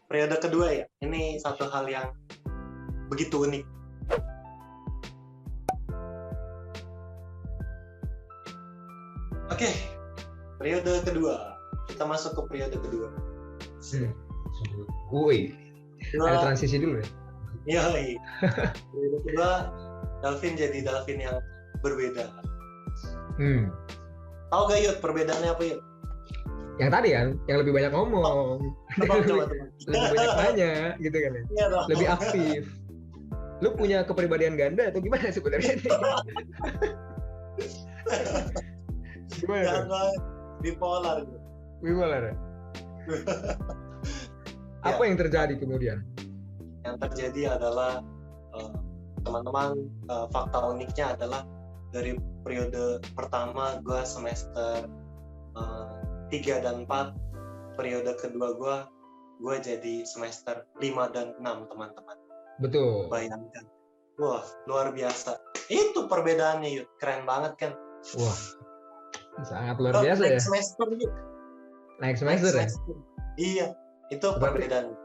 periode kedua ya, ini satu hal yang begitu unik. Oke, periode kedua. Kita masuk ke periode kedua. Woi, ada transisi dulu ya? Iya. Periode kedua, Dalvin jadi Dalvin yang berbeda. Tahu gak Yud, perbedaannya apa Yud? Yang tadi kan, yang lebih banyak ngomong, Coba. lebih banyak nanya, gitu kan ya? Iya, lebih aktif. Lu punya kepribadian ganda atau gimana sebenarnya? Gimana? Jangan bipolar. Bipolar ya? Apa yang terjadi kemudian? Yang terjadi adalah teman-teman, fakta uniknya adalah dari periode pertama gue semester 3 dan 4, periode kedua gue jadi semester 5 dan 6 teman-teman. Betul. Bayangkan. Wah, luar biasa. Itu perbedaannya Yud, keren banget kan? Wah, sangat luar biasa ya. Naik semester Yud. Naik semester ya? Iya, itu perbedaan.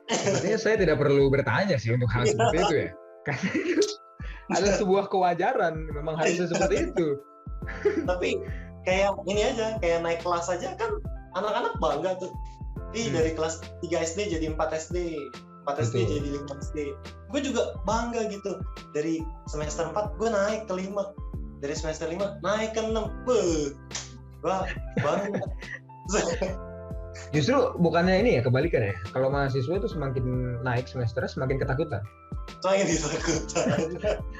Sepertinya saya tidak perlu bertanya sih untuk hal seperti itu ya. Karena itu adalah sebuah kewajaran, memang harusnya seperti itu. Tapi kayak ini aja, kayak naik kelas aja kan anak-anak bangga tuh. Dari kelas 3 SD jadi 4 SD, 4 SD Betul. jadi 5 SD. Gue juga bangga gitu. Dari semester 4 gue naik ke 5. Dari semester 5 naik ke 6. Gue bangga. Justru bukannya ini ya, kebalikan ya. Kalau mahasiswa itu semakin naik semester semakin ketakutan. Semakin ditakutan.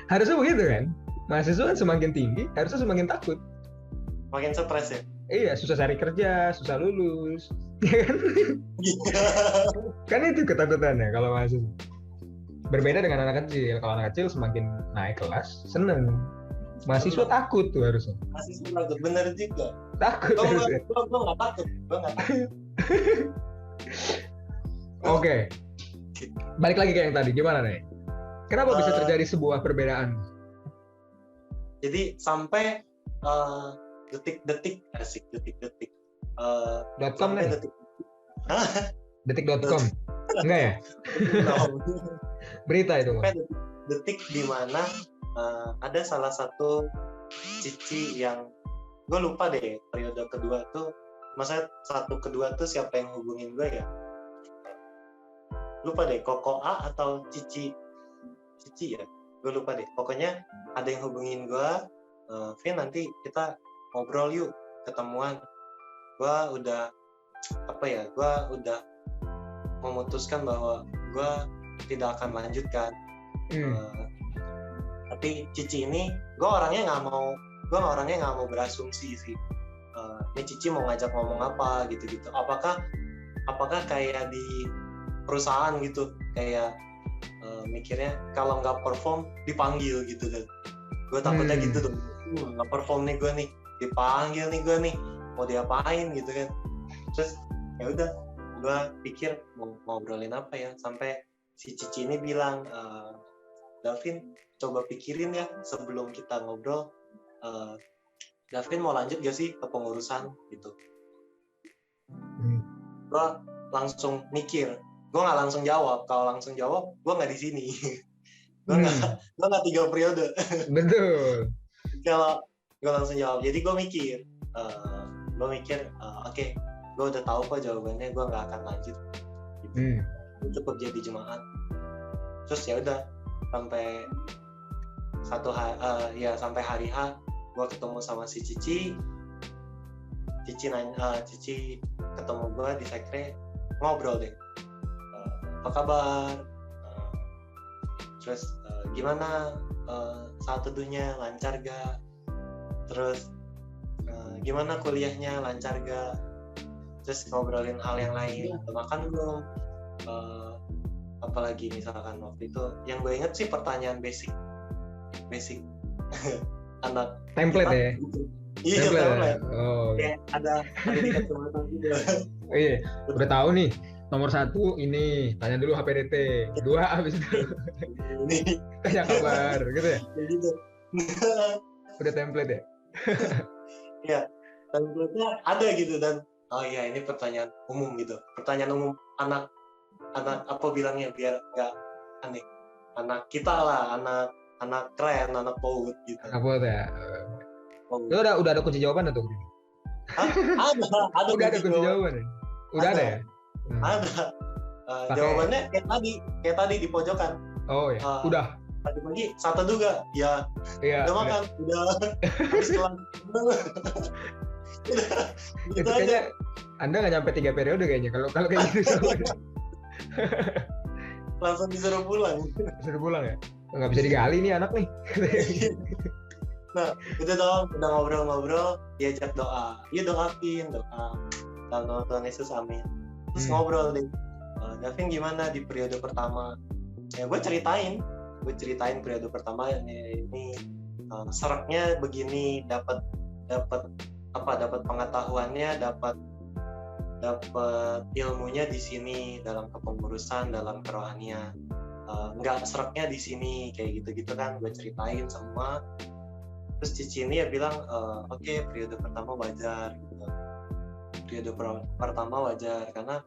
Harusnya begitu kan? Mahasiswa kan semakin tinggi, harusnya semakin takut. Makin stres ya? Iya, susah cari kerja, susah lulus. Ya kan? Kan itu ketakutannya kalau mahasiswa. Berbeda dengan anak kecil. Kalau anak kecil semakin naik kelas, seneng. Mahasiswa takut tuh harusnya. Mahasiswa takut, bener juga. Takut harusnya. Gue nggak takut. Oke. Balik lagi ke yang tadi, gimana nih? Kenapa bisa terjadi sebuah perbedaan? Jadi sampai detik-detik. .com kan? Detik.com? Enggak ya? Berita itu. Sampai detik di mana ada salah satu cici yang gue lupa deh periode kedua tuh, masa satu kedua tuh siapa yang hubungin gue ya? Lupa deh, Koko A atau Cici ya? Gue lupa deh. Pokoknya ada yang hubungin gue, Vin nanti kita ngobrol yuk, ketemuan. Gue udah memutuskan bahwa gue tidak akan lanjutkan. Tapi Cici ini, gue orangnya nggak mau berasumsi sih. Ini Cici mau ngajak ngomong apa gitu-gitu. Apakah kayak di perusahaan gitu, kayak mikirnya kalau nggak perform dipanggil gitu kan. Gue takutnya gitu tuh, nggak perform nih gue nih, dipanggil nih gue nih, mau diapain gitu kan. Terus ya udah, gue pikir mau ngobrolin apa ya, sampai si Cici ini bilang, Davin coba pikirin ya sebelum kita ngobrol, Davin mau lanjut gak sih ke pengurusan gitu. Gue langsung mikir, gue nggak langsung jawab. Kalau langsung jawab, gue nggak di sini. Gue nggak 3 periode. Betul. Kalau gue langsung jawab, jadi gue mikir, oke, gue udah tahu kok jawabannya, gue nggak akan lanjut. Gitu. Cukup jadi jemaat. Terus ya udah sampai sampai hari H, gue ketemu sama si Cici. Cici ketemu gue di sekre, ngobrol deh. Apa kabar? Terus gimana saat teduhnya, lancar gak? Terus gimana kuliahnya, lancar gak? Terus ngobrolin hal yang lain, udah makan belum? Apalagi misalkan waktu itu yang gue inget sih pertanyaan basic anak template kita, ya? Iya, template. Oh, kayak ada di kacamata gitu. Iya, udah tahu nih. Nomor 1 ini, tanya dulu HPDT. 2 habis itu Ini tanya kabar, gitu ya? kayak gitu. Udah template ya? Iya, template-nya ada gitu, dan oh iya ini pertanyaan umum gitu. Pertanyaan umum anak anak apa bilangnya biar nggak aneh, anak kita lah, anak keren, anak PAUD gitu. Apa tuh ya? PAUD. Lu udah ada kunci jawaban tuh? Hah? Ada Udah ada kunci jawaban ya? Udah ada ya? Ada. Jawabannya kayak tadi di pojokan. Oh ya, udah. Tadi pagi satu juga, ya. Udah makan, udah habis kelas. Itu kayaknya Anda nggak nyampe 3 periode kayaknya kalau kayak gitu. Langsung disuruh pulang. Disuruh pulang ya? Nggak bisa digali nih anak nih. Nah, itu dong, udah ngobrol-ngobrol, diajak doa. Iya doain, doa. Dalam Tuhan Yesus, amin. Terus ngobrol deh. Gavin gimana di periode pertama? Ya gue ceritain periode pertama ini seraknya begini, dapat pengetahuannya, dapat ilmunya di sini dalam kepengurusan, dalam kerohanian. Nggak seraknya di sini kayak gitu kan, gue ceritain semua. Terus Cici ini ya bilang oke, periode pertama wajar gitu. Periode pertama wajar karena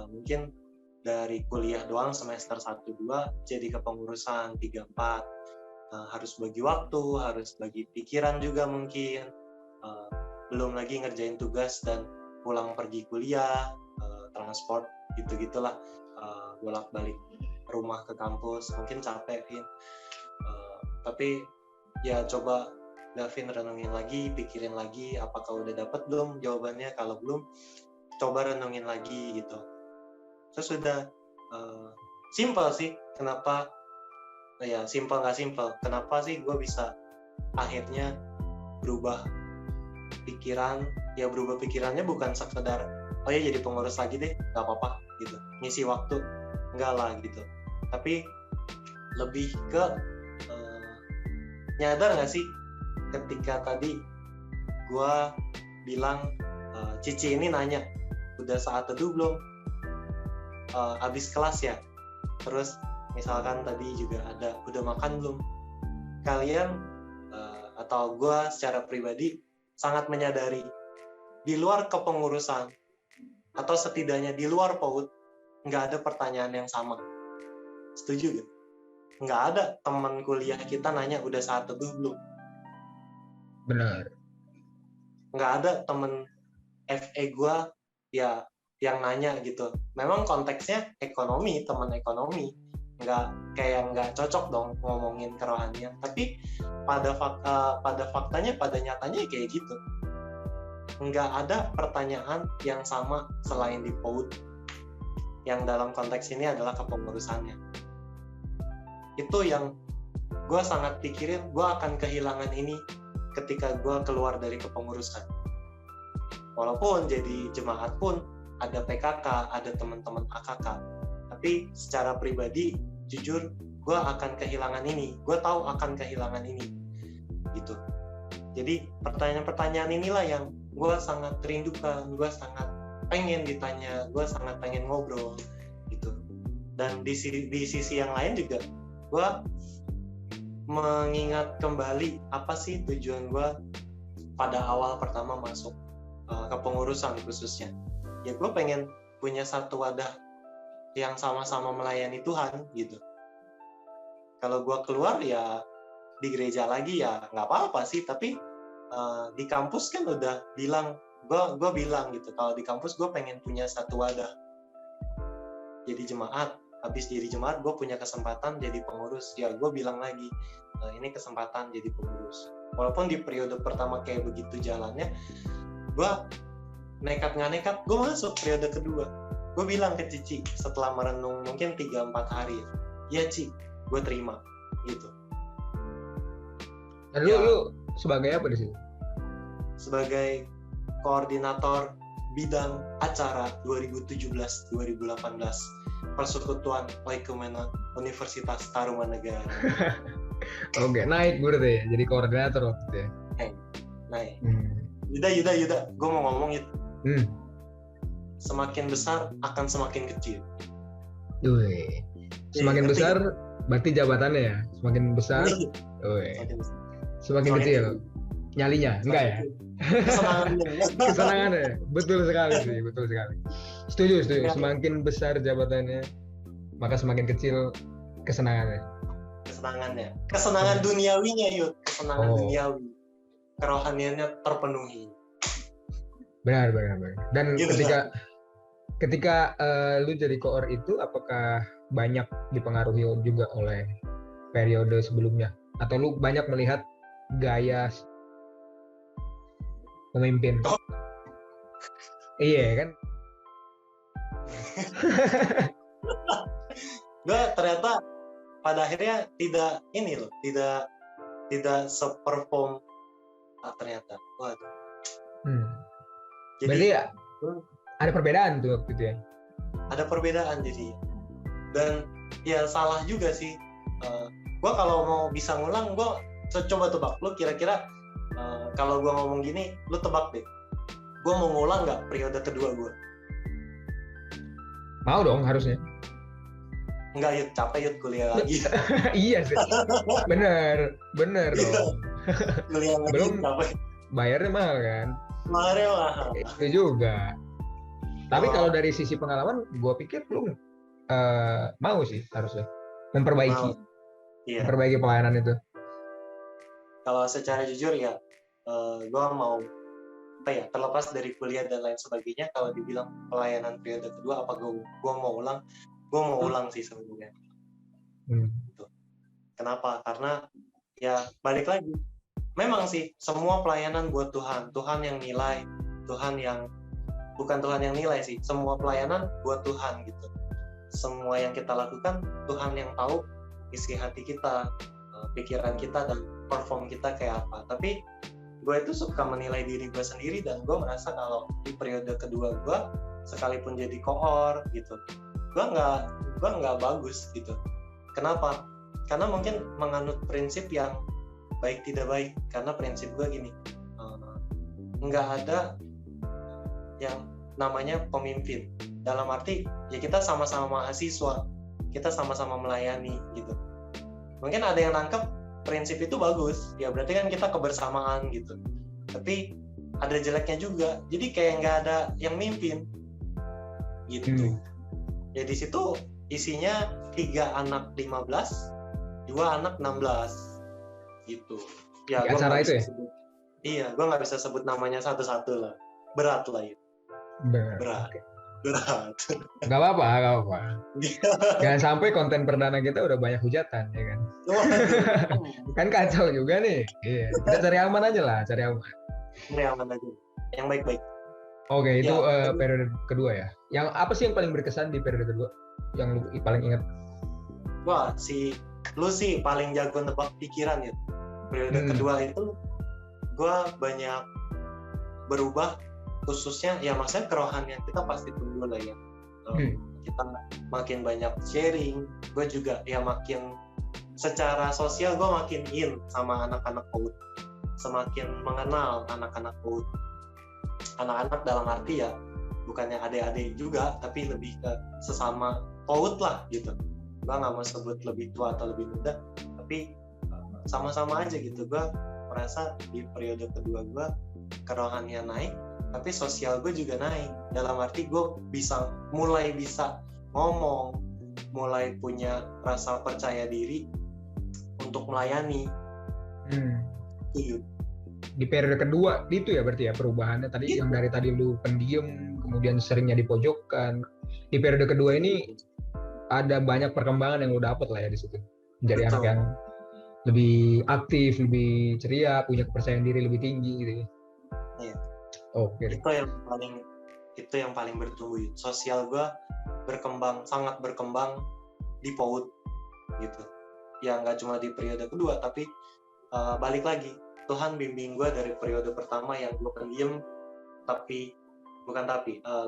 mungkin dari kuliah doang semester 1-2 jadi kepengurusan 3-4, harus bagi waktu, harus bagi pikiran juga mungkin, belum lagi ngerjain tugas dan pulang pergi kuliah, transport gitu-gitulah, bolak-balik rumah ke kampus mungkin capek, tapi ya coba Gavin renungin lagi, pikirin lagi apakah udah dapat belum jawabannya. Kalau belum, coba renungin lagi gitu. Terus udah simple sih, kenapa ya simple nggak simple, kenapa sih gue bisa akhirnya berubah pikiran. Ya berubah pikirannya bukan sekedar oh ya jadi pengurus lagi deh, nggak apa-apa gitu, ngisi waktu, enggak lah gitu, tapi lebih ke nyadar nggak sih ketika tadi gue bilang Cici ini nanya udah saat teduh belum, abis kelas ya, terus misalkan tadi juga ada udah makan belum. Kalian atau gue secara pribadi sangat menyadari di luar kepengurusan atau setidaknya di luar PAUD nggak ada pertanyaan yang sama. Setuju gak? Nggak ada teman kuliah kita nanya udah saat teduh belum. Benar. Nggak ada temen FE gue ya yang nanya gitu. Memang konteksnya ekonomi, teman ekonomi, nggak cocok dong ngomongin kerohanian. Tapi pada faktanya, pada nyatanya kayak gitu. Nggak ada pertanyaan yang sama selain di PAUD, yang dalam konteks ini adalah kepengurusannya. Itu yang gue sangat pikirin, gue akan kehilangan ini ketika gue keluar dari kepengurusan. Walaupun jadi jemaat pun ada PKK, ada teman-teman AKK, tapi secara pribadi jujur gue akan kehilangan ini, gue tahu akan kehilangan ini gitu. Jadi pertanyaan-pertanyaan inilah yang gue sangat rindukan, gue sangat pengen ditanya, gue sangat pengen ngobrol gitu. Dan di sisi yang lain juga gue mengingat kembali apa sih tujuan gue pada awal pertama masuk kepengurusan khususnya. Ya gue pengen punya satu wadah yang sama-sama melayani Tuhan gitu. Kalau gue keluar ya di gereja lagi ya nggak apa-apa sih, tapi di kampus kan udah bilang, gue bilang gitu, kalau di kampus gue pengen punya satu wadah jadi jemaat. Habis jadi jemaat gue punya kesempatan jadi pengurus, ya gue bilang lagi ini kesempatan jadi pengurus. Walaupun di periode pertama kayak begitu jalannya, gue nekat nggak nekat gue masuk periode kedua. Gue bilang ke Cici setelah merenung mungkin 3-4 hari, ya Ci, gue terima gitu. Dan lu sebagai apa di sini? Sebagai koordinator bidang acara 2017-2018 Persekutuan Oikumena Universitas Tarumanegara. Oke, naik berarti ya, jadi koordinator waktu itu ya. Naik. Yuda, gue mau ngomong itu. Semakin besar akan semakin kecil. Wih. Semakin besar berarti jabatannya ya, semakin besar. Semakin kecil. Nyalinya, enggak ya? Kesenangannya, betul sekali sih, betul sekali. Setuju. Semakin besar jabatannya, maka semakin kecil kesenangannya. Kesenangan duniawinya, Yud. Kesenangan duniawi. Kerohaniannya terpenuhi. Benar. Dan ketika lu jadi koor itu, apakah banyak dipengaruhi juga oleh periode sebelumnya? Atau lu banyak melihat gaya pemimpin? Iya kan? Gue ternyata pada akhirnya tidak seperform ternyata. Waduh. Jadi berarti ya, ada perbedaan tuh waktu itu ya? Ada perbedaan jadi. Dan ya salah juga sih. Gue kalau mau bisa ngulang, gue coba tebak. Lu kira-kira kalau gue ngomong gini, lu tebak deh. Gue mau ngulang nggak periode kedua gue? Mau dong harusnya. Enggak, Yud, capek Yud kuliah lagi. Iya sih. Bener dong. Kuliah lagi belum capek. Bayarnya mahal kan? Bayarnya mahal. Itu juga. Tapi kalau dari sisi pengalaman, gue pikir lu mau sih harusnya memperbaiki. Iya. Memperbaiki pelayanan itu. Kalau secara jujur ya, gue mau terlepas dari kuliah dan lain sebagainya, kalau dibilang pelayanan periode kedua apa gue mau ulang, gue mau ulang sih sebenarnya. Gitu. Kenapa? Karena ya balik lagi, memang sih semua pelayanan buat Tuhan yang nilai, bukan Tuhan yang nilai sih, semua pelayanan buat Tuhan gitu. Semua yang kita lakukan Tuhan yang tahu isi hati kita, pikiran kita, dan perform kita kayak apa. Tapi gue itu suka menilai diri gue sendiri, dan gue merasa kalau di periode kedua gue, sekalipun jadi koor gitu, gue nggak bagus gitu. Kenapa? Karena mungkin menganut prinsip yang baik tidak baik. Karena prinsip gue gini, nggak ada yang namanya pemimpin. Dalam arti ya kita sama-sama mahasiswa, kita sama-sama melayani gitu. Mungkin ada yang nangkep prinsip itu bagus, ya berarti kan kita kebersamaan gitu. Tapi ada jeleknya juga, jadi kayak nggak ada yang mimpin gitu. Ya di situ isinya 3 anak 15, 2 anak 16 gitu. Ya gue nggak bisa sebut. Iya, gue nggak bisa sebut namanya satu-satu lah. Berat lah ya. Berat. Gak apa-apa. Jangan sampai konten perdana kita udah banyak hujatan, ya kan? Kan kacau juga nih. Iya. Kita cari aman aja lah, cari aman aja. Yang baik-baik. Oke, itu periode kedua ya. Yang apa sih yang paling berkesan di periode kedua? Yang lu paling ingat? Wah, lu sih paling jago nebak pikiran ya. Periode kedua itu gue banyak berubah, khususnya ya maksudnya kerohanian kita pasti tumbuh lah ya. Kita makin banyak sharing, gue juga ya makin secara sosial gue makin in sama anak-anak PAUD, semakin mengenal anak-anak PAUD. Anak-anak dalam arti ya bukannya adik-adik juga, tapi lebih ke sesama PAUD lah gitu. Gue nggak mau sebut lebih tua atau lebih muda, tapi sama-sama aja gitu. Gue merasa di periode kedua gue kerohanian naik, tapi sosial gue juga naik. Dalam arti gue mulai bisa ngomong, mulai punya rasa percaya diri untuk melayani. Di periode kedua itu ya berarti ya perubahannya tadi yang dari tadi lu pendiam kemudian seringnya dipojokkan. Di periode kedua ini ada banyak perkembangan yang lu dapet lah ya di situ. Menjadi anak yang lebih aktif, lebih ceria, punya kepercayaan diri lebih tinggi gitu ya. Iya. Oke. Itu yang paling bertumbuh. Sosial gue sangat berkembang di PAUD gitu. Ya nggak cuma di periode kedua, tapi balik lagi, Tuhan bimbing gue dari periode pertama yang gue pendiam,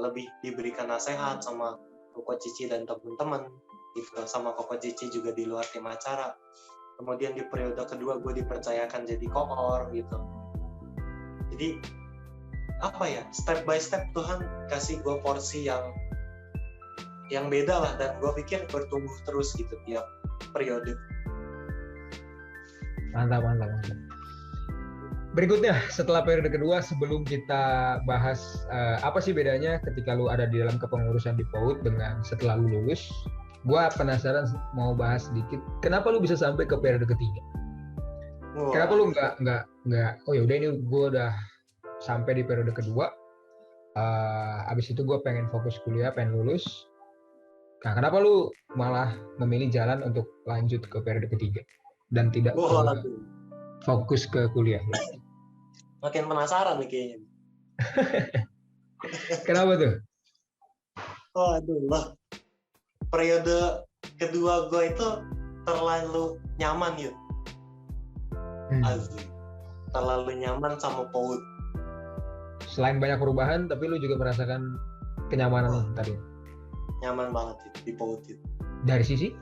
lebih diberikan nasihat sama Koko Cici dan teman-teman gitu, sama Koko Cici juga di luar tim acara. Kemudian di periode kedua gue dipercayakan jadi koor gitu. Jadi apa ya, step by step Tuhan kasih gue porsi yang beda lah, dan gue pikir bertumbuh terus gitu tiap periode. Mantap. Berikutnya, setelah periode kedua, sebelum kita bahas apa sih bedanya ketika lu ada di dalam kepengurusan di PAUD dengan setelah lu lulus, gua penasaran mau bahas sedikit. Kenapa lu bisa sampai ke periode ketiga? Wah. Kenapa lu nggak? Oh ya udah ini gua udah sampai di periode kedua. Abis itu gua pengen fokus kuliah, pengen lulus. Nah, kenapa lu malah memilih jalan untuk lanjut ke periode ketiga dan tidak fokus ke kuliah? Makin penasaran nih kayaknya. Kenapa tuh? Aduh lah. Periode kedua gue itu terlalu nyaman yuk. Asli. Terlalu nyaman sama PAUD. Selain banyak perubahan, tapi lu juga merasakan kenyamanan tadi. Nyaman banget di PAUD itu. Dari sisi?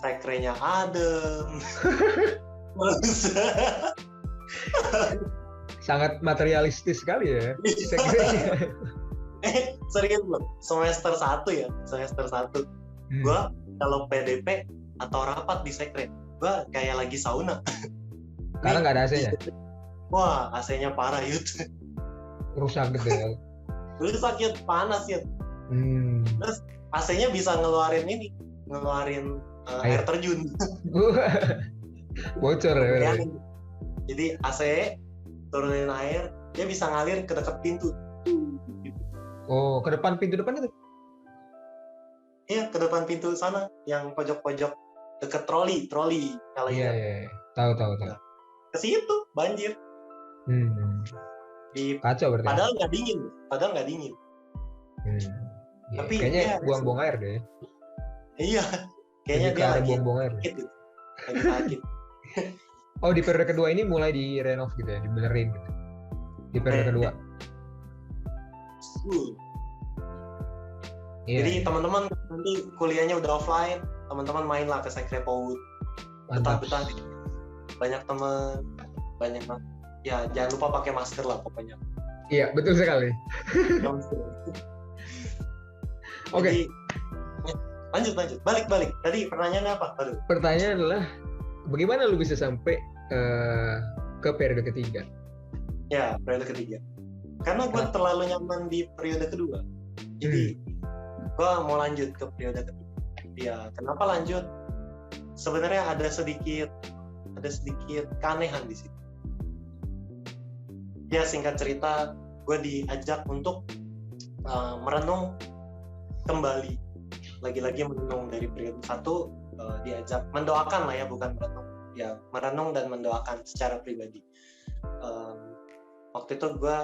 Sekretnya adem. Sangat materialistis sekali ya. Serius loh, semester 1 ya, semester 1 gue kalau PDP atau rapat di sekret gue kayak lagi sauna. Karena nggak ada AC-nya. Wah, AC-nya parah yut. Rusak gitu ya. Rusak yut, panas yut. Terus AC-nya bisa ngeluarin air terjun. Bocor ya. Jadi AC turunin air, dia bisa ngalir ke dekat pintu. Oh, ke depan pintu depan itu? Iya, ke depan pintu sana, yang pojok-pojok deket troli kalau ingat. Iya. Tahu. Nah, ke situ banjir. Kacau berarti. Padahal nggak dingin. Tapi kayaknya buang-buang air deh. Iya, kayaknya dia lagi buang-buang air. Lagi sakit. Oh, di periode kedua ini mulai direnov gitu ya, dibenerin gitu. Di periode kedua. Jadi teman-teman nanti kuliahnya udah offline, teman-teman mainlah ke sekre PAUD. Betah-betah. Banyak teman, banyak ya jangan lupa pakai masker lah pokoknya. Iya, betul sekali. Oke. Lanjut. Balik. Tadi pertanyaannya apa? Pertanyaan adalah bagaimana lu bisa sampai ke periode ketiga? Ya, periode ketiga. Karena gue terlalu nyaman di periode kedua. Jadi gue mau lanjut ke periode ketiga. Ya, kenapa lanjut? Sebenarnya ada sedikit keanehan di situ. Ya, singkat cerita, gue diajak untuk merenung kembali. Lagi-lagi merenung dari periode 1, diajak mendoakan lah ya, bukan merenung. Ya, merenung dan mendoakan secara pribadi. Waktu itu gue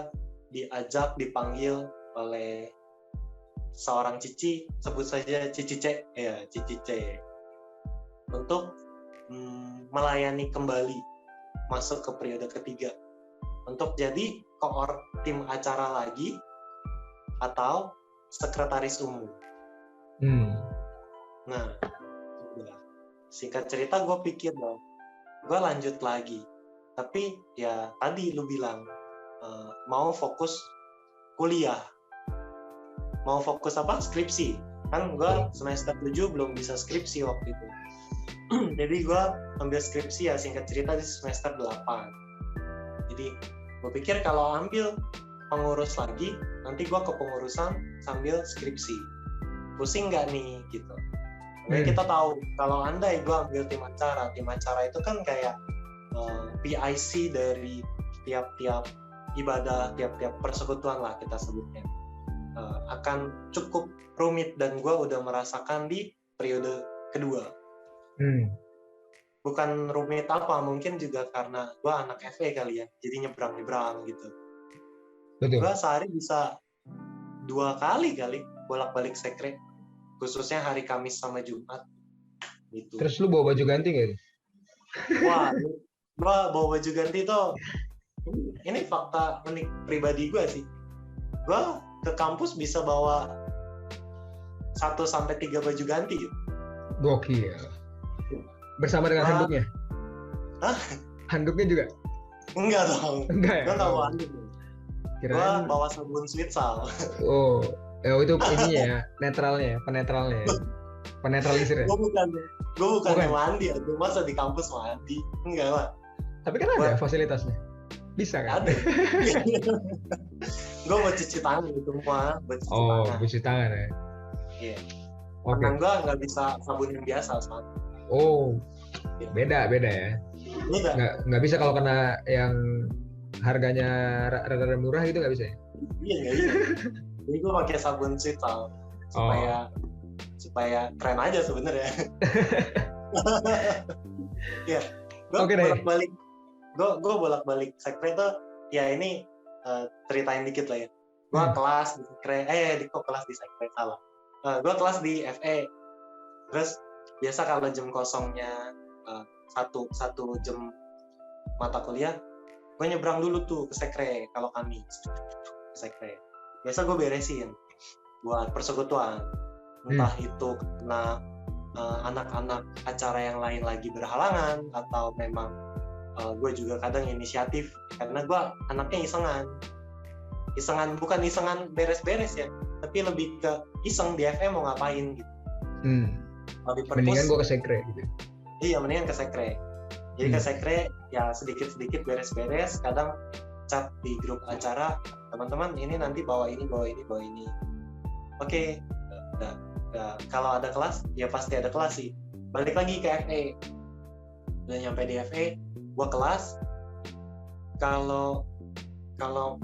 dipanggil oleh seorang Cici, sebut saja Cici C, untuk melayani kembali masuk ke periode ketiga, untuk jadi koor tim acara lagi atau sekretaris umum. Nah, singkat cerita gue pikir dong, gue lanjut lagi, tapi ya tadi lu bilang mau fokus kuliah, mau fokus skripsi kan. Gue semester 7 belum bisa skripsi waktu itu. Jadi gue ambil skripsi ya, singkat cerita di semester 8. Jadi gue pikir kalau ambil pengurus lagi, nanti gue kepengurusan sambil skripsi, pusing nggak nih gitu. Jadi kita tahu kalau andai gue ambil tim acara itu kan kayak PIC dari tiap-tiap ibadah, tiap-tiap persekutuan lah kita sebutnya, akan cukup rumit, dan gue udah merasakan di periode kedua. Bukan rumit apa, mungkin juga karena gue anak FE kali ya, jadi nyebrang gitu. Gue sehari bisa 2 kali bolak-balik sekre, khususnya hari Kamis sama Jumat gitu. Terus lu bawa baju ganti nggak? Wah, gue bawa baju ganti tuh, ini fakta unik pribadi gue sih. Gue ke kampus bisa bawa 1-3 baju ganti gitu. Gokil. Bersama dengan handuknya? Hah? Handuknya juga? Enggak dong. Enggak ya? Gue nggak bawa handuk. Gue bawa sabun Switsal. Oh, itu ininya ya, netralnya, penetralnya ya. Penetralisir ya? Gue bukan yang mandi, masa di kampus mandi? Enggak lah. Tapi kan ada fasilitasnya. Bisa kan? Ada. Gue mau cuci tangan gitu semua, buat cuci tangan. Cuci tangan ya. Iya. Oke. Tangan gue nggak bisa sabun yang biasa soalnya. Beda ya. Nggak bisa kalau kena yang harganya rada-rada murah gitu nggak bisa ya? Iya nggak bisa. Jadi gue pakai sabun Citral supaya keren aja sebenarnya. Ya, gue bolak-balik sekre tuh ya ini ceritain dikit lah ya. Gue kelas di sekre, kelas di sekre salah. Gue kelas di FE. Terus biasa kalau jam kosongnya satu jam mata kuliah, gue nyebrang dulu tuh ke sekre kalau kami ke sekre. Biasa gue beresin buat persekutuan. Entah itu karena anak-anak acara yang lain lagi berhalangan atau memang gue juga kadang inisiatif karena gue anaknya isengan bukan isengan beres-beres ya, tapi lebih ke iseng di FM mau ngapain gitu. Mendingan gue ke sekre gitu. Iya, mendingan ke sekre. Jadi ke sekre ya sedikit-sedikit beres-beres, kadang chat di grup acara, teman-teman ini nanti bawa ini. Oke. Kalau ada kelas ya pasti ada kelas sih. Balik lagi ke FE. Udah nyampe di FE, gua kelas. Kalau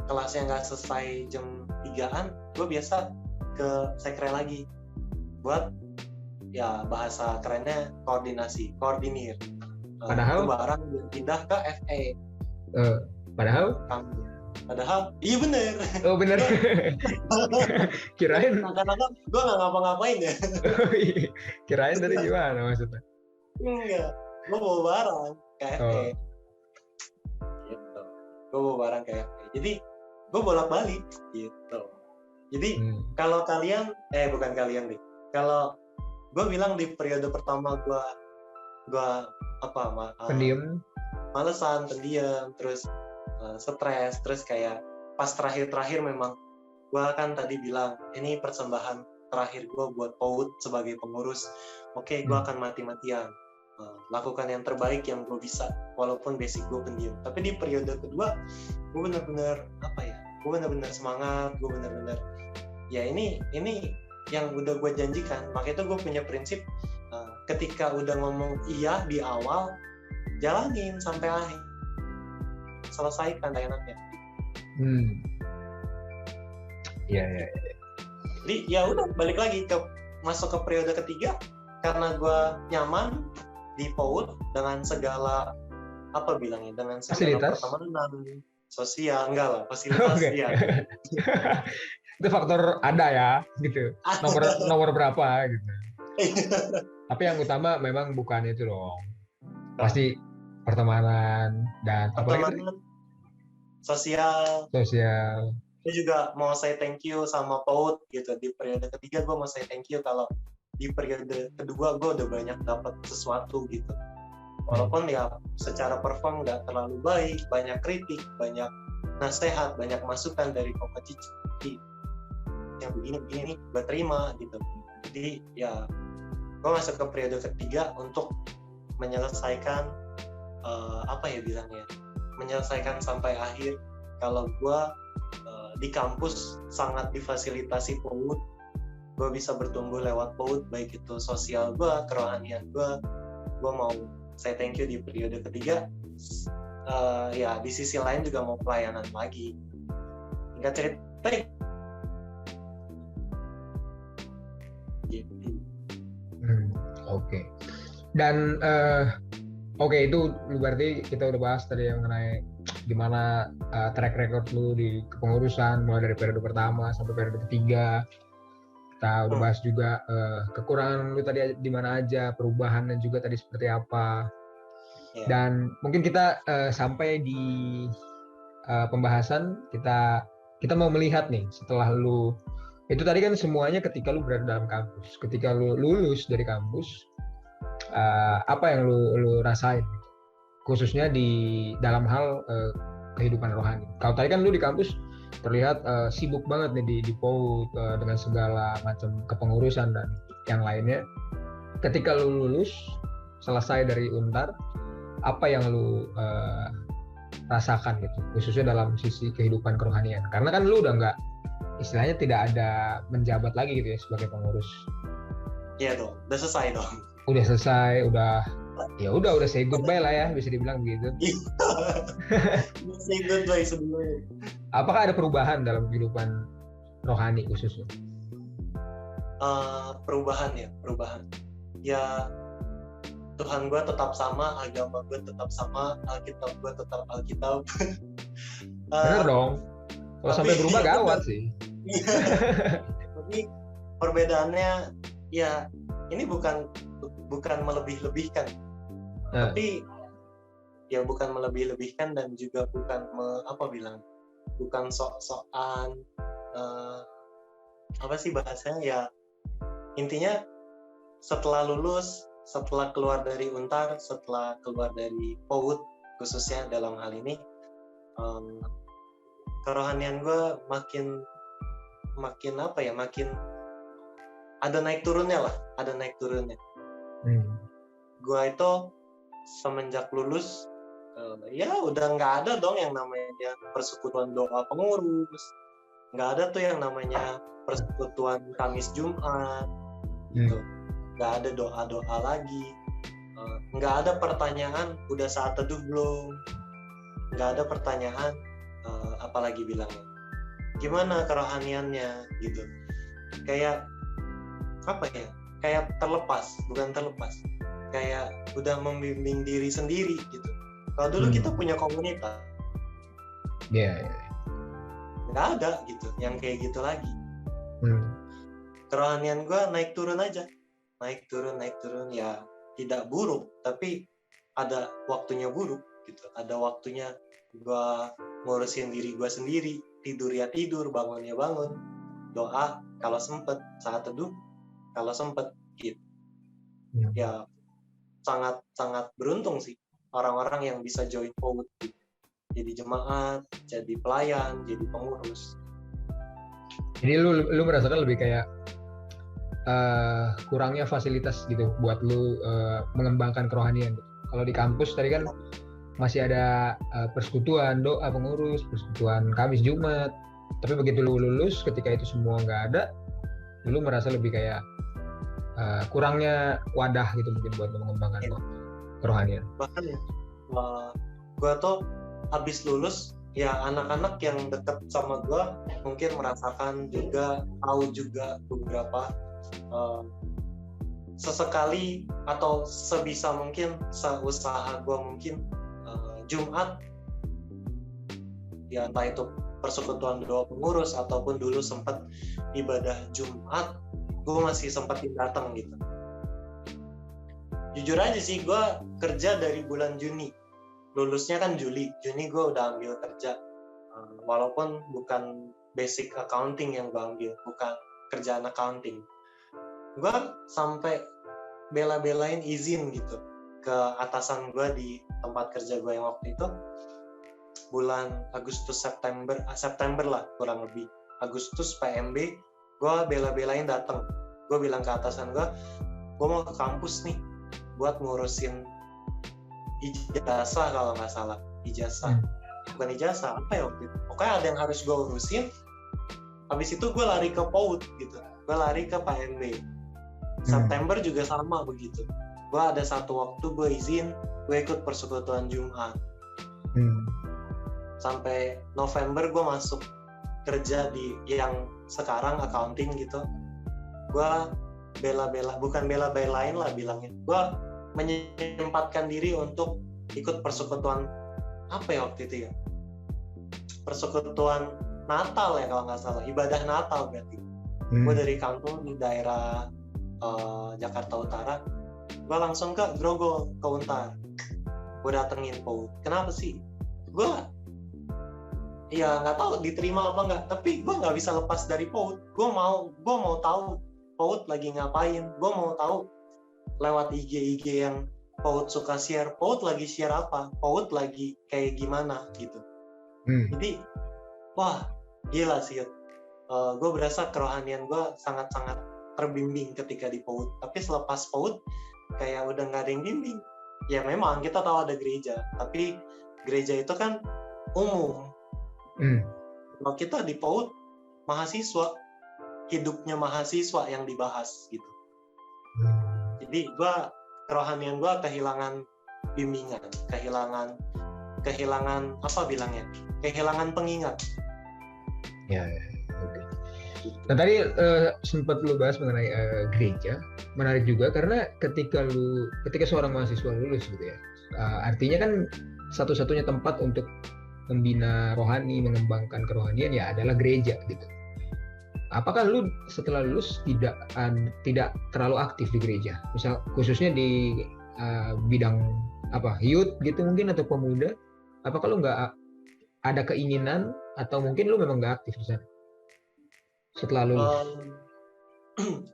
kelasnya nggak selesai jam 3-an, gua biasa ke sekre lagi buat ya bahasa kerennya koordinir. Padahal barang pindah ke FE. Padahal iya bener. Oh bener. Kirain kadang-kadang gue nggak ngapa-ngapain ya. Kirain tadi gimana maksudnya? Enggak, gue bawa barang ke FE. Gitu. Gue bawa barang ke FE. Jadi gue bolak-balik gitu. Jadi kalau kalian bukan kalian deh. Kalau gue bilang di periode pertama gue pendiam, malesan, pendiam, terus stres, terus kayak pas terakhir memang gue kan tadi bilang ini persembahan terakhir gue buat PAUD sebagai pengurus. Oke, gue akan mati-matian lakukan yang terbaik yang gue bisa walaupun basic gue pendiam. Tapi di periode kedua gue benar-benar semangat, gue benar-benar ya ini yang udah gue janjikan. Makanya itu gue punya prinsip ketika udah ngomong iya di awal, jalanin sampai akhir, selesaikan enaknya. Iya. Jadi ya udah balik lagi masuk ke periode ketiga karena gue nyaman di PAUD dengan segala dengan segala pertemanan sosial fasilitas. Okay. Ya. Itu faktor ada ya gitu. Nomor berapa gitu. Tapi yang utama memang bukan itu dong. Pasti pertemanan dan sosial. Gue juga mau say thank you sama PAUD gitu. Di periode ketiga gue mau say thank you kalau di periode kedua gue udah banyak dapat sesuatu gitu. Walaupun ya secara perform nggak terlalu baik, banyak kritik, banyak nasihat, banyak masukan dari Koko Cici yang begini gue terima gitu. Jadi ya gue masuk ke periode ketiga untuk menyelesaikan menyelesaikan sampai akhir. Kalau gue di kampus sangat difasilitasi PAUD, gue bisa bertumbuh lewat PAUD, baik itu sosial gue, kerohanian gue mau say thank you di periode ketiga. Ya di sisi lain juga mau pelayanan lagi. Tinggal cerita gitu. Oke. Dan itu berarti kita udah bahas tadi yang mengenai gimana track record lu di kepengurusan mulai dari periode pertama sampai periode ketiga. Kita udah bahas juga kekurangan lu tadi di mana aja, perubahan dan juga tadi seperti apa. Dan mungkin kita sampai di pembahasan kita mau melihat nih setelah lu itu tadi kan semuanya ketika lu berada dalam kampus, ketika lu lulus dari kampus, apa yang lu rasain khususnya di dalam hal kehidupan rohani. Kalau tadi kan lu di kampus terlihat sibuk banget nih di PAUD dengan segala macam kepengurusan dan yang lainnya. Ketika lu lulus selesai dari Untar, apa yang lu rasakan gitu, khususnya dalam sisi kehidupan kerohanian. Karena kan lu udah nggak, istilahnya tidak ada menjabat lagi gitu ya sebagai pengurus. Iya dong, udah selesai dong. Udah selesai, udah say goodbye lah ya, bisa dibilang begitu. Say goodbye sebelumnya. Apakah ada perubahan dalam kehidupan rohani khususnya? Perubahan. Ya Tuhan gue tetap sama, agama gue tetap sama, Alkitab gue tetap Alkitab. Bener dong. Kalau sampai berubah gawat sih. Tapi perbedaannya ya ini bukan melebih-lebihkan. Tapi ya bukan melebih-lebihkan dan juga bukan bukan sok-sokan apa sih bahasanya ya, intinya setelah lulus, setelah keluar dari Untar, setelah keluar dari PAUD khususnya dalam hal ini, kerohanian gue makin ada naik turunnya. Gue itu semenjak lulus ya udah nggak ada dong yang namanya persekutuan doa pengurus, nggak ada tuh yang namanya persekutuan Kamis Jumat gitu. Nggak ada doa-doa lagi, nggak ada pertanyaan udah saat teduh belum, nggak ada pertanyaan apalagi bilangnya gimana kerohaniannya gitu. Kayak kayak bukan terlepas, kayak udah membimbing diri sendiri gitu. Kalau dulu kita punya komunitas, nggak ada gitu yang kayak gitu lagi. Kerohanian gue naik turun aja, naik turun ya, tidak buruk tapi ada waktunya buruk gitu. Ada waktunya gue ngurusin diri gue sendiri, tidur ya tidur, bangun ya bangun, doa kalau sempet, saat teduh kalau sempet gitu. Ya sangat beruntung sih orang-orang yang bisa join PAUD gitu. Jadi jemaat, jadi pelayan, jadi pengurus. Jadi lu merasakan lebih kayak kurangnya fasilitas gitu buat lu mengembangkan kerohanian. Kalau di kampus tadi kan masih ada persekutuan doa pengurus, persekutuan Kamis Jumat. Tapi begitu lu lulus, ketika itu semua nggak ada, lu merasa lebih kayak kurangnya wadah gitu mungkin buat mengembangkan kerohanian. Bahkan gue tuh habis lulus ya, anak-anak yang dekat sama gue mungkin merasakan juga, tahu juga beberapa sesekali atau sebisa mungkin, seusaha gue mungkin Jumat ya, entah itu persekutuan doa pengurus ataupun dulu sempat ibadah Jumat, gue masih sempetin datang gitu. Jujur aja sih, gue kerja dari bulan Juni, lulusnya kan Juni gue udah ambil kerja, walaupun bukan basic accounting yang gue ambil, bukan kerjaan accounting. Gue sampai bela-belain izin gitu ke atasan gue di tempat kerja gue yang waktu itu, bulan Agustus September lah kurang lebih, Agustus PMB, gue bela-belain datang. Gue bilang ke atasan gue mau ke kampus nih buat ngurusin ijazah, kalau nggak salah bukan ijazah, apa ya waktu itu, pokoknya ada yang harus gue urusin. Habis itu gue lari ke PAUD gitu, gue lari ke PMB. September juga sama begitu, gue ada satu waktu gue izin, gue ikut persekutuan Jumat. Sampai November gue masuk kerja di yang sekarang accounting gitu. Gue bukan bela-belain lah bilangnya, gue menyempatkan diri untuk ikut persekutuan apa ya waktu itu ya, persekutuan Natal ya kalau nggak salah, ibadah Natal berarti. Gue dari kampung di daerah Jakarta Utara, gue langsung ke Grogol, ke Untar. Gue datengin PAUD. Kenapa sih? Gue ya nggak tahu diterima apa nggak, tapi gue nggak bisa lepas dari PAUD. Gue mau tahu PAUD lagi ngapain. Gue mau tahu lewat IG yang PAUD suka share, PAUD lagi share apa, PAUD lagi kayak gimana gitu. Jadi wah gila sih. Gue berasa kerohanian gue sangat-sangat terbimbing ketika di PAUD. Tapi selepas PAUD kayak udah nggak ada yang bimbing. Ya memang kita tahu ada gereja, tapi gereja itu kan umum. Kalau kita di PAUD mahasiswa, hidupnya mahasiswa yang dibahas gitu. Jadi kerohanian gue kehilangan bimbingan, kehilangan apa bilangnya? Kehilangan pengingat. Ya, oke. Nah tadi sempat lu bahas mengenai gereja, menarik juga karena ketika seorang mahasiswa lulus gitu ya, artinya kan satu-satunya tempat untuk membina rohani, mengembangkan kerohanian ya adalah gereja gitu. Apakah lu setelah lulus tidak terlalu aktif di gereja, misal khususnya di bidang youth gitu mungkin atau pemuda? Apakah lu nggak ada keinginan atau mungkin lu memang nggak aktif di sana setelah lulus?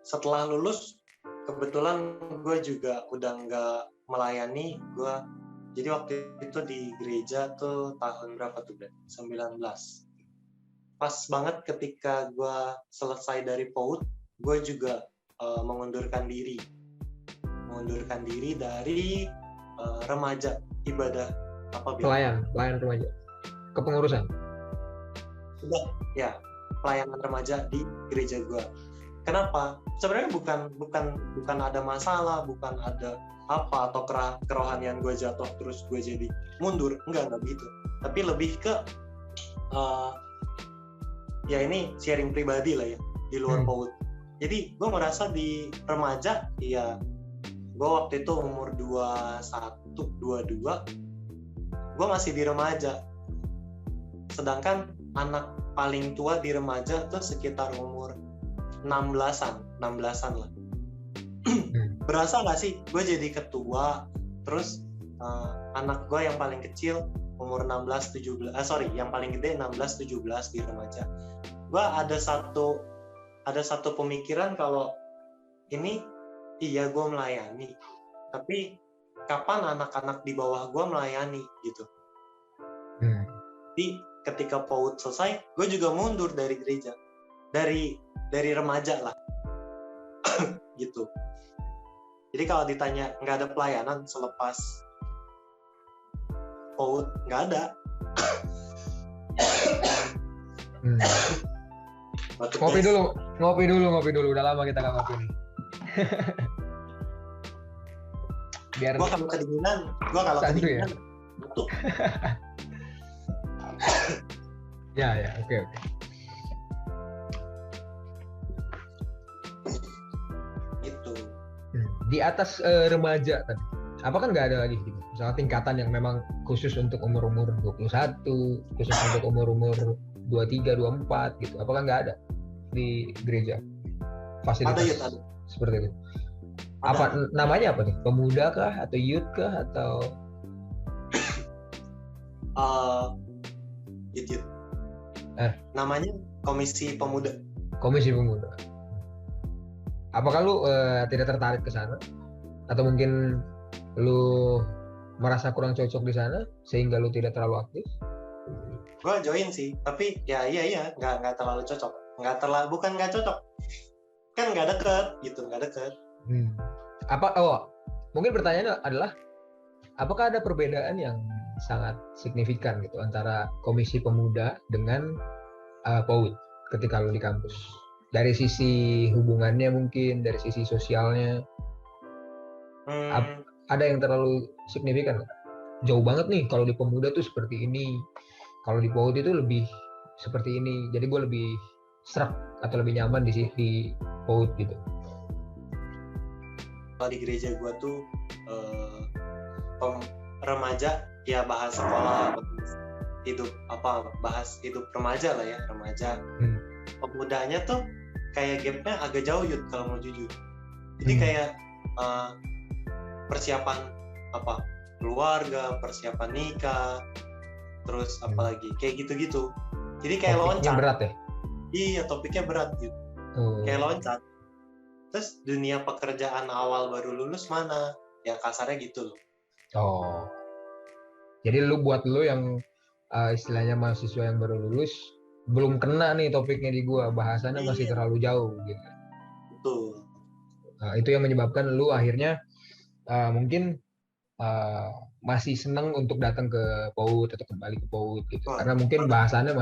Setelah lulus kebetulan gue juga udah nggak melayani gue. Jadi waktu itu di gereja tuh tahun berapa tuh? 19. Pas banget ketika gue selesai dari PAUD, gue juga mengundurkan diri dari remaja ibadah pelayan remaja kepengurusan. Sudah ya, pelayanan remaja di gereja gue. Kenapa? Sebenarnya bukan ada masalah, bukan ada apa atau kerohanian gue jatuh terus gue jadi mundur, enggak gitu. Tapi lebih ke ya ini sharing pribadi lah ya di luar PAUD. Jadi gue merasa di remaja ya, gue waktu itu umur 21, 22 gue masih di remaja, sedangkan anak paling tua di remaja tuh sekitar umur 16-an lah. Berasa nggak sih gue jadi ketua, terus anak gue yang paling kecil umur 16-17, yang paling gede 16-17 di remaja. Gue ada satu pemikiran kalau ini iya gue melayani, tapi kapan anak-anak di bawah gue melayani gitu. Jadi ketika PAUD selesai, gue juga mundur dari gereja, dari remaja lah gitu. Jadi kalau ditanya nggak ada pelayanan selepas PAUD, nggak ada. Ngopi dulu, udah lama kita nggak ngopi nih. Biar gue kalau kedinginan betul. ya oke. Gitu. Di atas remaja tadi, apa kan nggak ada lagi gitu, misalnya tingkatan yang memang khusus untuk umur 21, khusus untuk umur 23, 24 gitu, apakah nggak ada di gereja fasilitas ada. Seperti itu? Apa namanya, apa nih, pemuda kah atau youth kah atau youth. Namanya komisi pemuda. Apakah lu tidak tertarik ke sana atau mungkin lu merasa kurang cocok di sana sehingga lu tidak terlalu aktif? Gue join sih, tapi ya iya nggak terlalu cocok, bukan nggak cocok, kan nggak deket. Mungkin pertanyaannya adalah apakah ada perbedaan yang sangat signifikan gitu antara komisi pemuda dengan PAUD ketika lu di kampus, dari sisi hubungannya, mungkin dari sisi sosialnya? Ada yang terlalu signifikan? Jauh banget nih, kalau di pemuda tuh seperti ini, kalau di PAUD itu lebih seperti ini, jadi gue lebih serak atau lebih nyaman di PAUD gitu. Kalau di gereja gue tuh remaja ya bahas sekolah, bahas hidup remaja lah ya, remaja. Pemudanya tuh kayak gapnya agak jauh Yud, kalau mau jujur. Jadi kayak persiapan keluarga, persiapan nikah, terus apalagi kayak gitu-gitu. Jadi kayak topiknya loncat. Berat ya? Iya, topiknya berat gitu. Kayak loncat. Terus dunia pekerjaan awal baru lulus mana? Ya kasarnya gitu loh. Jadi buat lu yang istilahnya mahasiswa yang baru lulus, belum kena nih topiknya di gua, bahasannya masih terlalu jauh gitu. Betul. Itu yang menyebabkan lu akhirnya mungkin uh, masih seneng untuk datang ke PAUD atau kembali ke PAUD gitu. Wah, Karena mungkin bahasannya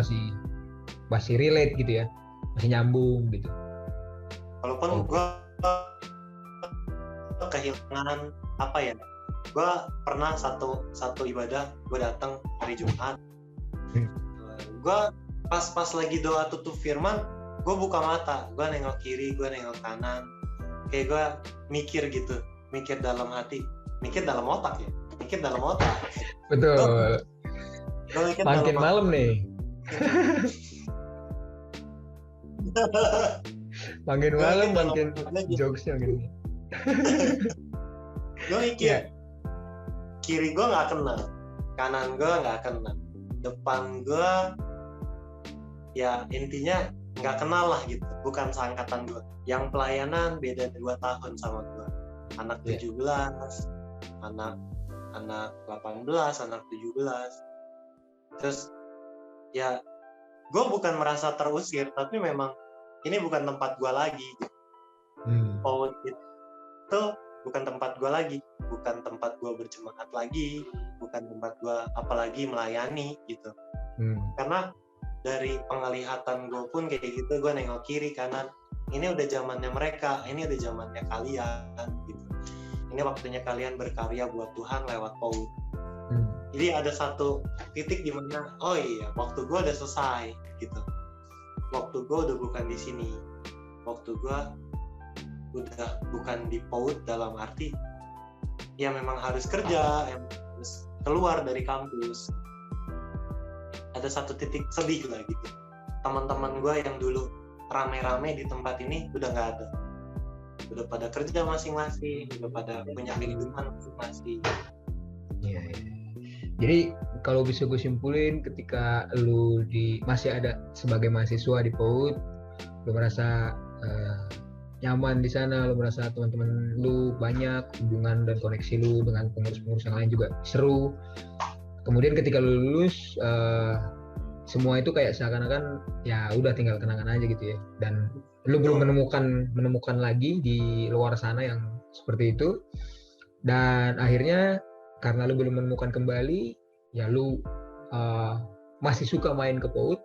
masih relate gitu ya, masih nyambung gitu. walaupun gue kehilangan apa ya, gue pernah satu ibadah gue datang hari Jumat, gue pas lagi doa tutup firman, gue buka mata, gue nengok kiri, gue nengok kanan, kayak gue mikir gitu, mikir dalam hati, mikir dalam otak ya, mikir dalam otak. Betul. Gue mikir makin dalam malam nih. makin malam makin jokesnya gini. Gue mikir kiri gue nggak kenal, kanan gue nggak kenal, depan gue ya intinya nggak kenal lah gitu, bukan seangkatan gue. Yang pelayanan beda 2 tahun sama gue, anak 17, anak 18, anak 17. Terus ya gue bukan merasa terusir, tapi memang ini bukan tempat gue lagi gitu. PAUD itu bukan tempat gue lagi, bukan tempat gue berjemaat lagi, bukan tempat gue apalagi melayani gitu. Karena dari penglihatan gue pun kayak gitu, gue nengok kiri kanan, ini udah zamannya mereka, ini udah zamannya kalian gitu. Ini waktunya kalian berkarya buat Tuhan lewat PAUD. Jadi ada satu titik di mana, oh iya, waktu gue udah selesai gitu. Waktu gue udah bukan di sini. Waktu gue udah bukan di PAUD dalam arti ya memang harus kerja, harus keluar dari kampus. Ada satu titik sedih lah gitu. Teman-teman gue yang dulu rame-rame di tempat ini udah nggak ada. Udah pada kerja masing-masing, udah pada punya kehidupan masing-masing. Iya. Jadi kalau bisa gue simpulin, ketika lu masih ada sebagai mahasiswa di PAUD, lu merasa nyaman di sana, lu merasa teman-teman lu banyak, hubungan dan koneksi lu dengan pengurus-pengurus yang lain juga seru. Kemudian ketika lu lulus, semua itu kayak seakan-akan ya udah tinggal kenangan aja gitu ya. Dan lu belum menemukan lagi di luar sana yang seperti itu. Dan akhirnya karena lu belum menemukan kembali, ya lu masih suka main ke PAUD.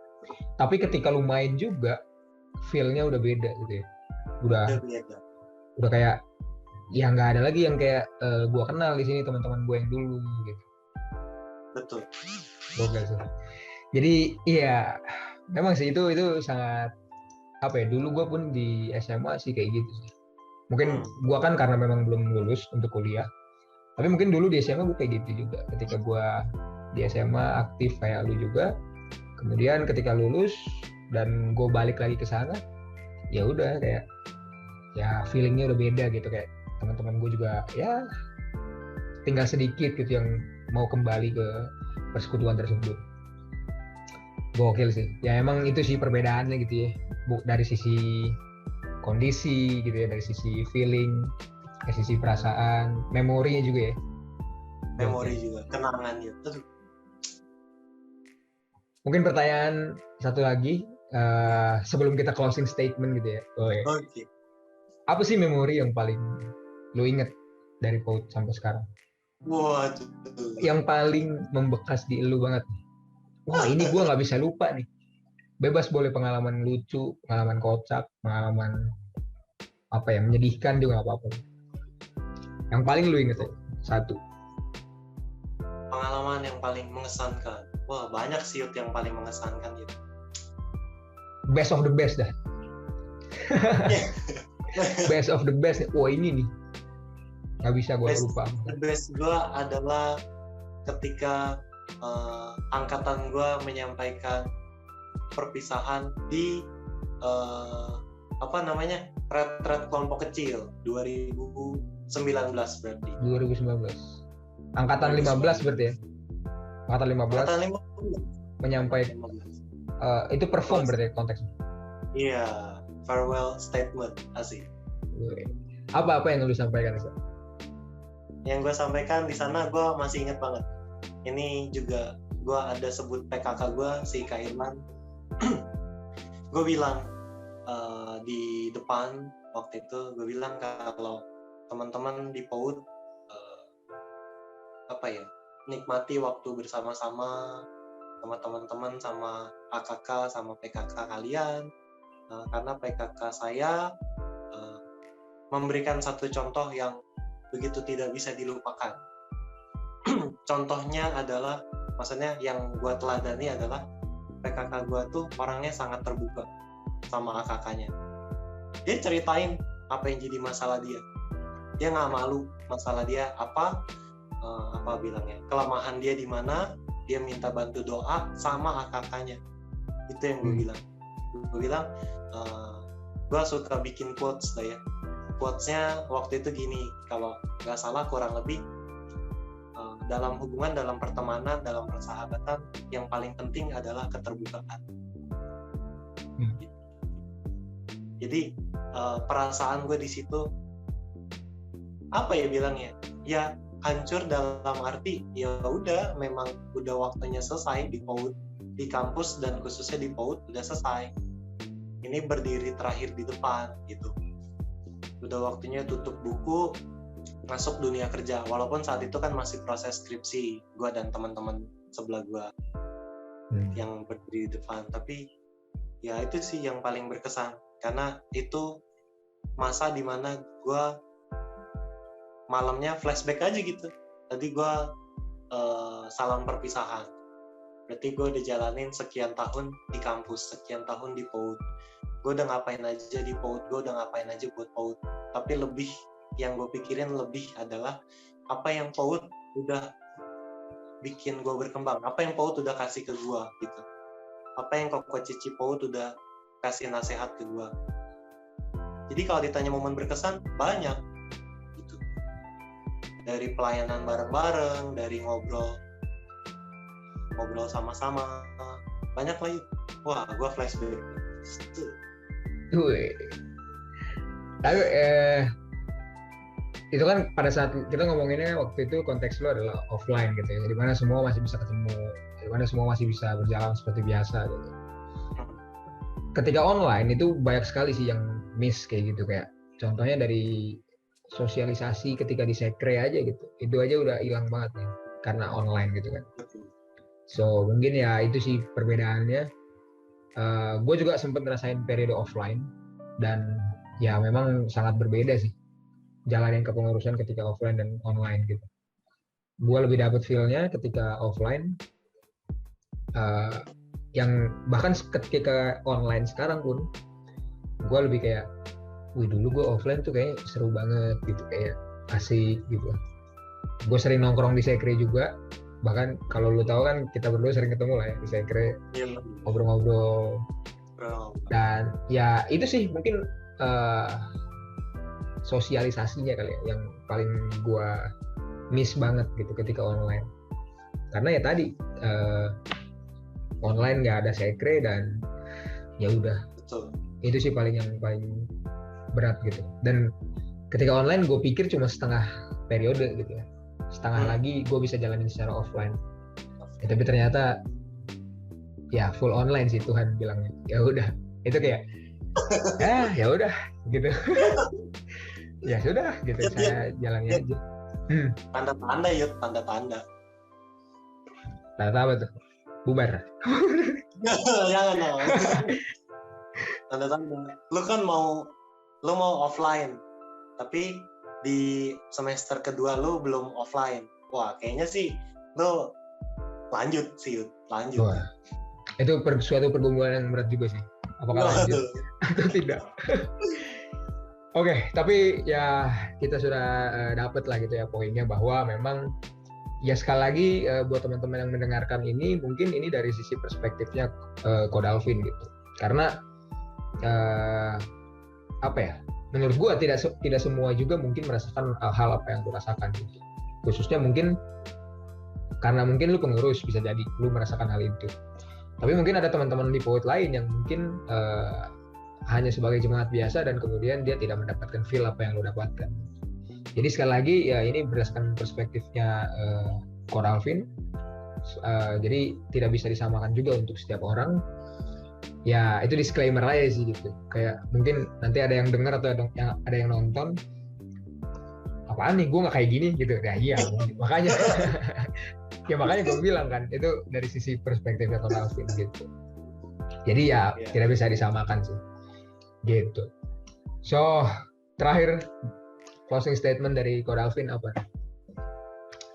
Tapi ketika lu main juga, feel-nya udah beda gitu ya. Udah kayak ya nggak ada lagi yang kayak gua kenal di sini teman-teman gua yang dulu gitu. Betul. Gokil sih. Jadi iya, memang sih itu sangat apa ya, dulu gua pun di SMA sih kayak gitu sih. Mungkin gua kan karena memang belum lulus untuk kuliah. Tapi mungkin dulu di SMA gue kayak gitu juga. Ketika gue di SMA aktif kayak lu juga. Kemudian ketika lulus dan gue balik lagi ke sana, ya udah kayak ya feelingnya udah beda gitu, kayak teman-teman gue juga ya tinggal sedikit gitu yang mau kembali ke persekutuan tersebut. Gokil sih. Ya emang itu sih perbedaannya gitu ya. Dari sisi kondisi gitu ya, dari sisi feeling, ke sisi perasaan, memorinya juga ya. Memori juga, kenangan gitu. Mungkin pertanyaan satu lagi sebelum kita closing statement gitu ya. Oke. Apa sih memori yang paling lo inget dari PAUD sampai sekarang? Waduh. Yang paling membekas di lo banget. Wah ini gue nggak bisa lupa nih. Bebas boleh pengalaman lucu, pengalaman kocak, pengalaman apa ya, menyedihkan juga nggak apa-apa. Yang paling lu inget ya? Satu. Pengalaman yang paling mengesankan. Wah, banyak sih yang paling mengesankan gitu. Best of the best dah. Best of the best. Wah ini nih. Gak bisa gue lupa. The best gue adalah ketika angkatan gue menyampaikan perpisahan di retret kelompok kecil 2019 berarti. 2019. Angkatan 15 berarti ya? Angkatan 15. Menyampaikan. Itu perform berarti konteksnya? Iya, farewell statement asik. Apa yang lu sampaikan? Yang gue sampaikan di sana gue masih ingat banget. Ini juga gue ada sebut PKK gue si Kak Irman. Gue bilang di depan waktu itu, gue bilang kalau teman-teman di PAUD nikmati waktu bersama-sama sama teman-teman, sama AKK, sama PKK kalian. Karena PKK saya memberikan satu contoh yang begitu tidak bisa dilupakan. Contohnya adalah, maksudnya yang gue teladani adalah PKK gue tuh orangnya sangat terbuka sama AKK-nya. Dia ceritain apa yang jadi masalah dia. Dia nggak malu masalah dia apa bilangnya, kelemahan dia di mana, dia minta bantu doa sama AKK-nya. Itu yang gue bilang. Gue bilang, gue suka bikin quotes lah ya. Quotes-nya waktu itu gini, kalau nggak salah kurang lebih, dalam hubungan, dalam pertemanan, dalam persahabatan, yang paling penting adalah keterbukaan. Jadi perasaan gue di situ, apa ya bilangnya? Ya hancur dalam arti ya udah, memang udah waktunya selesai di PAUD, di kampus dan khususnya di PAUD udah selesai. Ini berdiri terakhir di depan gitu. Udah waktunya tutup buku, masuk dunia kerja. Walaupun saat itu kan masih proses skripsi gue dan teman-teman sebelah gue yang berdiri di depan. Tapi ya itu sih yang paling berkesan, karena itu masa dimana gue malamnya flashback aja gitu. Tadi gue salam perpisahan. Berarti gue udah jalanin sekian tahun di kampus, sekian tahun di PAUD. Gue udah ngapain aja di PAUD, gue udah ngapain aja buat PAUD. Tapi lebih yang gue pikirin lebih adalah apa yang PAUD udah bikin gue berkembang, apa yang PAUD udah kasih ke gue gitu. Apa yang Koko Cici PAUD udah kasih nasihat ke gue. Jadi kalau ditanya momen berkesan, banyak. Dari pelayanan bareng-bareng, dari ngobrol sama-sama, banyak lah yuk. Wah, gue flashback. Tapi itu kan pada saat kita ngomonginnya waktu itu konteks lo adalah offline gitu ya, di mana semua masih bisa ketemu, di mana semua masih bisa berjalan seperti biasa gitu. Ketika online itu banyak sekali sih yang miss kayak gitu, kayak contohnya dari sosialisasi ketika di sekre aja gitu, itu aja udah hilang banget nih karena online gitu kan. So mungkin ya itu sih perbedaannya. Gue juga sempat ngerasain periode offline dan ya memang sangat berbeda sih jalanin kepengurusan ketika offline dan online gitu. Gue lebih dapet feel-nya ketika offline, yang bahkan ketika online sekarang pun gue lebih kayak, wih dulu gue offline tuh kayak seru banget gitu, kayak asik gitu. Gue sering nongkrong di sekre juga, bahkan kalau lu tahu kan kita berdua sering ketemu lah ya di sekre, ngobrol-ngobrol. Dan ya itu sih mungkin sosialisasinya kali ya yang paling gue miss banget gitu ketika online. Karena ya tadi online nggak ada sekre dan ya udah. Itu sih paling berat gitu. Dan ketika online gue pikir cuma setengah periode gitu ya, setengah lagi gue bisa jalanin secara offline ya, tapi ternyata ya full online sih Tuhan bilangnya. Ya udah, itu kayak ya udah gitu. Ya sudah gitu, saya jalani aja. Tanda-tanda yuk, tanda-tanda apa tuh? Bubar. Jangan. Tanda-tanda lu kan mau offline, tapi di semester kedua lu belum offline. Wah, kayaknya sih lu lanjut. Wah, itu suatu pergumulan yang berat juga sih. Apakah lanjut atau tidak? Oke, tapi ya kita sudah dapat lah gitu ya poinnya, bahwa memang ya sekali lagi buat teman-teman yang mendengarkan ini, mungkin ini dari sisi perspektifnya Kodalvin gitu. Karena apa ya? Menurut gue tidak semua juga mungkin merasakan hal apa yang gue rasakan gitu. Khususnya mungkin karena mungkin lu pengurus, bisa jadi lu merasakan hal itu. Tapi mungkin ada teman-teman di PAUD lain yang mungkin hanya sebagai jemaat biasa dan kemudian dia tidak mendapatkan feel apa yang lu dapatkan. Jadi sekali lagi ya ini berdasarkan perspektifnya Kodalvin. Jadi tidak bisa disamakan juga untuk setiap orang. Ya itu disclaimer aja sih gitu, kayak mungkin nanti ada yang dengar atau ada yang nonton, apaan nih, gue nggak kayak gini gitu. Nah iya, makanya ya makanya gue bilang kan itu dari sisi perspektifnya Coach Alvin gitu. Jadi ya tidak bisa disamakan sih gitu. So terakhir closing statement dari Coach Alvin apa?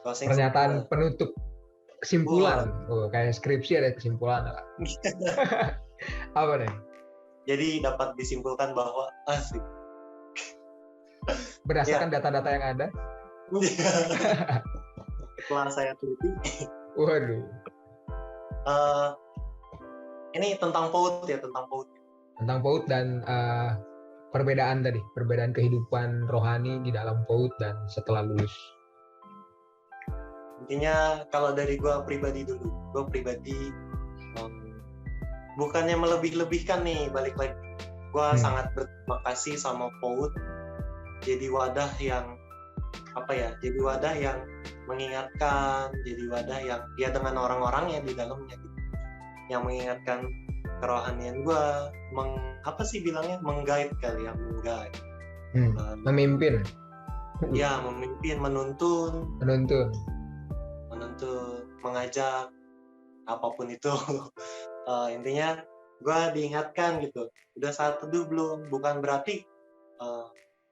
Pernyataan penutup, kesimpulan. Kayak skripsi ada kesimpulan apa? Apa nih? Jadi dapat disimpulkan bahwa asik. Berdasarkan data-data yang ada. Setelah saya teliti. Waduh. Ini tentang PAUD ya, tentang PAUD. Tentang PAUD dan perbedaan tadi, perbedaan kehidupan rohani di dalam PAUD dan setelah lulus. Intinya kalau dari gue pribadi dulu, gue pribadi bukannya melebih-lebihkan nih, balik lagi. Gue sangat berterima kasih sama PAUD. Jadi wadah yang jadi wadah yang mengingatkan, jadi wadah yang ya dengan orang-orang yang di dalamnya gitu, yang mengingatkan kerohanian gue, meng-guide kali ya, meng-guide. Memimpin. Ya, memimpin, menuntun, mengajak, apapun itu. Intinya gue diingatkan gitu, udah saat teduh belum? Bukan berarti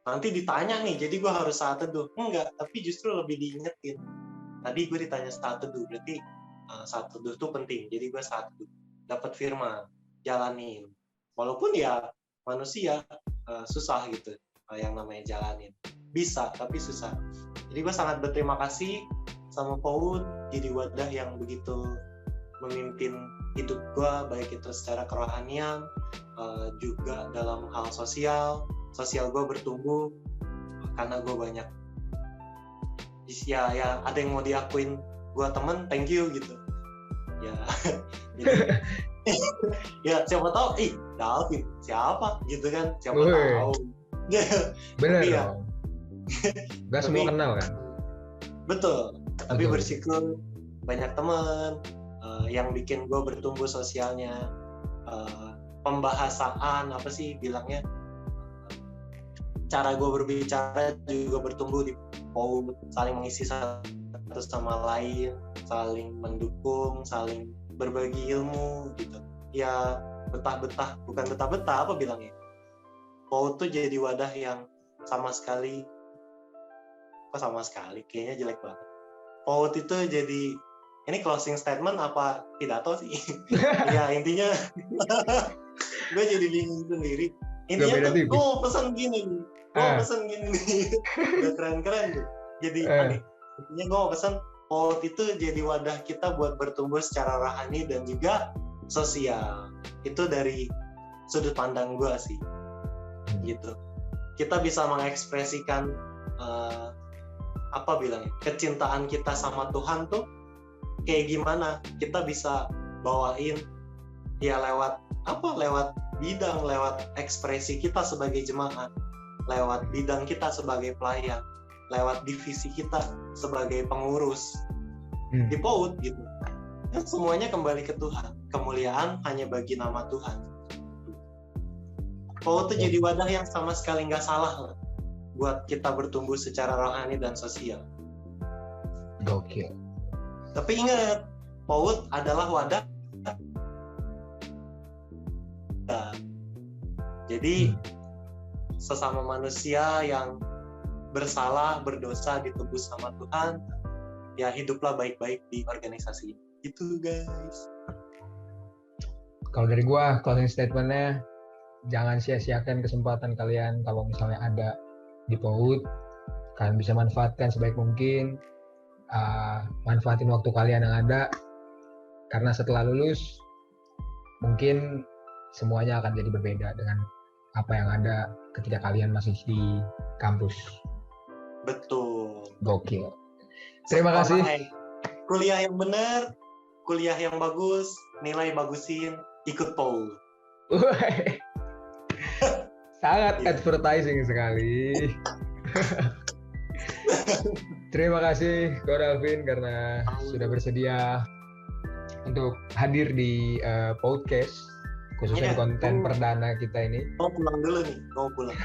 nanti ditanya nih, jadi gue harus saat teduh. Enggak, tapi justru lebih diingetin. Tadi gue ditanya saat teduh, berarti saat teduh itu penting. Jadi gue saat teduh, dapat firman, jalanin. Walaupun ya manusia susah gitu, yang namanya jalanin. Bisa, tapi susah. Jadi gue sangat berterima kasih sama PAUD, jadi wadah yang begitu memimpin hidup gue, baik itu secara kerohanian, juga dalam hal sosial gue bertumbuh karena gue banyak ya ada yang mau diakuin gue temen, thank you gitu ya. Jadi, ya siapa tahu Dalvin siapa gitu kan, siapa tahu. Bener ya, gak semua kenal kan. Betul, tapi bersyukur banyak teman yang bikin gue bertumbuh sosialnya. Pembahasaan apa sih bilangnya, cara gue berbicara juga bertumbuh di PAUD, saling mengisi satu sama lain, saling mendukung, saling berbagi ilmu gitu. Ya bukan betah-betah apa bilangnya. PAUD tuh jadi wadah yang sama sekali kayaknya jelek banget. PAUD itu jadi, ini closing statement apa pidato sih? Ya intinya gue jadi bingung sendiri. Intinya tuh gue pesan gini nih. Udah keren-keren tuh. Jadi intinya gue pesan PAUD itu jadi wadah kita buat bertumbuh secara rohani dan juga sosial. Itu dari sudut pandang gue sih. Gitu. Kita bisa mengekspresikan kecintaan kita sama Tuhan tuh kayak gimana? Kita bisa bawain ya lewat bidang, lewat ekspresi kita sebagai jemaat, lewat bidang kita sebagai pelayan, lewat divisi kita sebagai pengurus di PAUD gitu. Dan semuanya kembali ke Tuhan. Kemuliaan hanya bagi nama Tuhan. PAUD itu jadi wadah yang sama sekali nggak salah lah buat kita bertumbuh secara rohani dan sosial. Gokil. Tapi ingat, PAUD adalah wadah. Jadi sesama manusia yang bersalah, berdosa, ditebus sama Tuhan, ya hiduplah baik-baik di organisasi. Gitu guys. Kalau dari gua closing statementnya, jangan sia-siakan kesempatan kalian kalau misalnya ada di PAUD. Kalian bisa manfaatkan sebaik mungkin. Manfaatin waktu kalian yang ada, karena setelah lulus mungkin semuanya akan jadi berbeda dengan apa yang ada ketika kalian masih di kampus. Betul. Gokil. Terima kasih. Kuliah yang benar, kuliah yang bagus, nilai bagusin, ikut PAUD. Sangat advertising sekali. Terima kasih Coach Alvin karena sudah bersedia untuk hadir di podcast, khususnya di konten perdana kita ini. Mau pulang dulu nih, mau pulang.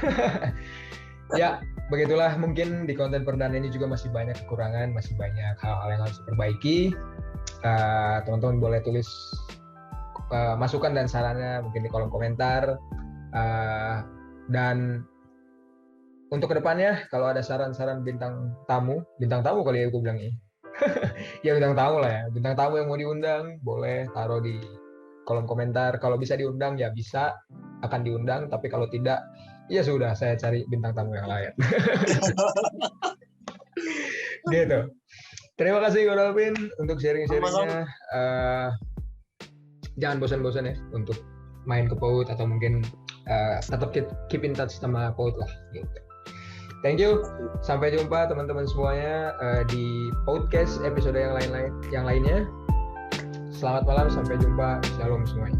Ya, begitulah, mungkin di konten perdana ini juga masih banyak kekurangan, masih banyak hal-hal yang harus diperbaiki. Teman-teman boleh tulis masukan dan sarannya mungkin di kolom komentar. Dan untuk kedepannya kalau ada saran-saran bintang tamu kali ya aku bilang ini. Ya bintang tamu lah ya, bintang tamu yang mau diundang boleh taruh di kolom komentar. Kalau bisa diundang ya bisa, akan diundang, tapi kalau tidak ya sudah, saya cari bintang tamu yang lain. Gitu. Terima kasih Godalvin untuk sharing-sharingnya. Jangan bosan-bosan ya untuk main ke PAUD atau mungkin tetap keep in touch sama PAUD lah. Gitu. Thank you. Sampai jumpa teman-teman semuanya di podcast episode yang lainnya. Selamat malam, sampai jumpa. Shalom semuanya.